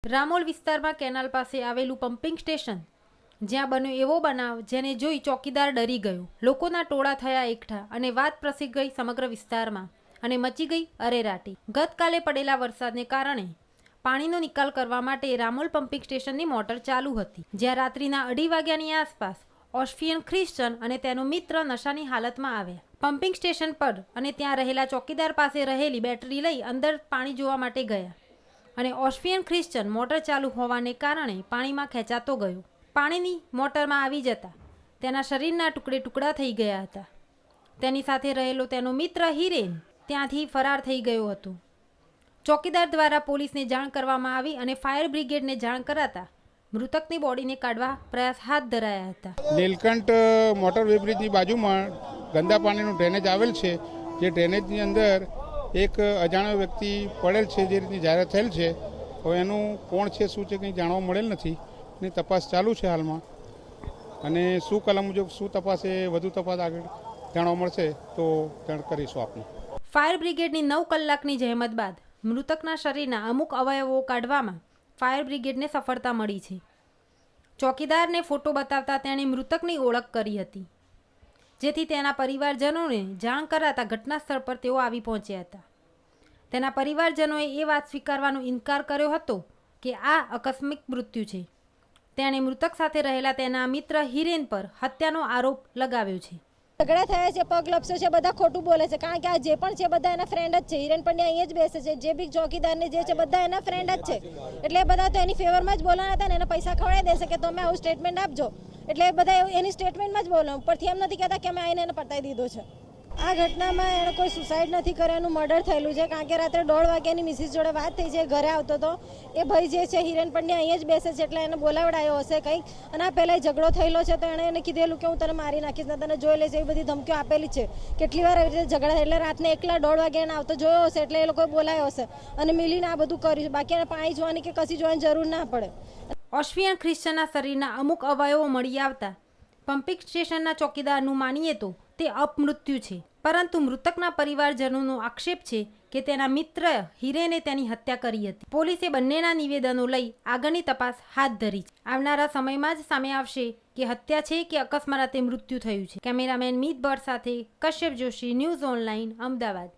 રામોલ વિસ્તારમાં કેનાલ પાસે આવેલું પમ્પિંગ સ્ટેશન જ્યાં બન્યો એવો બનાવ જેને જોઈ ચોકીદાર ડરી ગયો। લોકોના ટોળા થયા એકઠા અને વાત પ્રસરી ગઈ સમગ્ર વિસ્તારમાં અને મચી ગઈ અરેરાટી। ગતકાલે પડેલા વરસાદને કારણે પાણીનો નિકાલ કરવા માટે રામોલ પમ્પિંગ સ્ટેશનની મોટર ચાલુ હતી, જ્યાં રાત્રિના 2:30 વાગ્યાની આસપાસ ઓસ્ટ્રિયન ખ્રિશ્ચન અને તેનો મિત્ર નશાની હાલતમાં આવ્યા। પમ્પિંગ સ્ટેશન પર અને ત્યાં રહેલા ચોકીદાર પાસે રહેલી બેટરી લઈ અંદર પાણી જોવા માટે ગયા અને ઓસ્ટ્રિયન ખ્રિશ્ચન મોટર ચાલુ હોવાને કારણે પાણીમાં ખેંચાતો ગયો। પાણીની મોટરમાં આવી જતા તેના શરીરના ટુકડા થઈ ગયા હતા। તેની સાથે રહેલો તેનો મિત્ર હિરેન ત્યાંથી ફરાર થઈ ગયો હતો। ચોકીદાર દ્વારા પોલીસને જાણ કરવામાં આવી અને ફાયર બ્રિગેડને જાણ કરાતા મૃતકની બોડીને કાઢવા પ્રયાસ હાથ ધરાયા હતા। નીલકંઠ મોટર વેબ્રિજની બાજુમાં ગંદા પાણીનું ડ્રેનેજ આવેલ છે, જે ડ્રેનેજની અંદર એક અજાણ્યો વ્યક્તિ પડેલ છે, જે રીતની જાહેરાત થયેલ છે। હવે એનું કોણ છે શું છે કંઈ જાણવા મળેલ નથી ને તપાસ ચાલુ છે હાલમાં, અને શું કલમ મુજબ શું તપાસ એ વધુ તપાસ આગળ જાણવા મળશે તો જાણ કરીશું આપને। ફાયર બ્રિગેડની 9 કલાકની જહેમત બાદ મૃતકના શરીરના અમુક અવયવો કાઢવામાં ફાયર બ્રિગેડને સફળતા મળી છે। ચોકીદારને ફોટો બતાવતા તેણે મૃતકની ઓળખ કરી હતી, જેથી તેના પરિવારજનોને જાણ કરાતા ઘટના સ્થળ પર તેઓ આવી પહોંચ્યા હતા। તેના પરિવારજનોએ એ વાત સ્વીકારવાનો ઇનકાર કર્યો હતો કે આ આકસ્મિક મૃત્યુ છે। તેણે મૃતક સાથે રહેલા તેના મિત્ર હિરેન પર હત્યાનો આરોપ લગાવ્યો છે। ઝઘડા થયા છે, પગ લપસે છે, બધા ખોટું બોલે છે, કારણ કે આ જે પણ છે બધા એના ફ્રેન્ડ જ છે। હિરેન પંડ્યા અહીંયા જ બેસે છે, જે બી ચોકીદારને જે છે બધા એના ફ્રેન્ડ જ છે, એટલે બધા તો એની ફેવરમાં જ બોલવાના હતા ને એને પૈસા ખવડાવી દેશે કે તમે આવું સ્ટેટમેન્ટ આપજો, એટલે બધા એની સ્ટેટમેન્ટમાં જ બોલો, ઉપરથી એમ નથી કહેતા કે અમે આવીને એને પતાવી દીધો છે। આ ઘટનામાં એણે કોઈ સુસાઇડ નથી કર્યો, એનું મર્ડર થયેલું છે, કારણ કે રાત્રે 1:30 વાગ્યાની મિસિસ જોડે વાત થઈ છે, ઘરે આવતો હતો એ ભાઈ જે છે હિરેન પંડ્યા અહીંયા જ બેસે છે, એટલે એને બોલાવડાયો હશે કંઈક, અને આ પહેલાં ઝઘડો થયેલો છે તો એણે એને કીધેલું કે હું તને મારી નાખીશ ને તને જોઈ લઈશ, એવી બધી ધમકીઓ આપેલી છે। કેટલી વાર એવી રીતે ઝઘડા, એટલે રાતને એકલા 1:30 વાગે એને આવતો જોયો હશે, એટલે એ લોકોએ બોલાયો હશે અને મિલીને આ બધું કર્યું, બાકી એને પાણી જોવાની કે કશી જોવાની જરૂર ના પડે। ઓસ્ટ્રિયન ખ્રિશ્ચનના શરીરના અમુક અવયવો મળી આવતા પમ્પિંગ સ્ટેશનના ચોકીદારનું માનીએ તો તે અપમૃત્યુ છે, પરંતુ મૃતકના પરિવારજનોનો આક્ષેપ છે કે તેના મિત્ર હિરેને તેની હત્યા કરી હતી। પોલીસે બંનેના નિવેદનો લઈ આગળની તપાસ હાથ ધરી છે। આવનારા સમયમાં જ સામે આવશે કે હત્યા છે કે અકસ્માતે મૃત્યુ થયું છે। કેમેરામેન મીત ભટ્ટ સાથે કશ્યપ જોશી, ન્યૂઝ ઓનલાઈન, અમદાવાદ।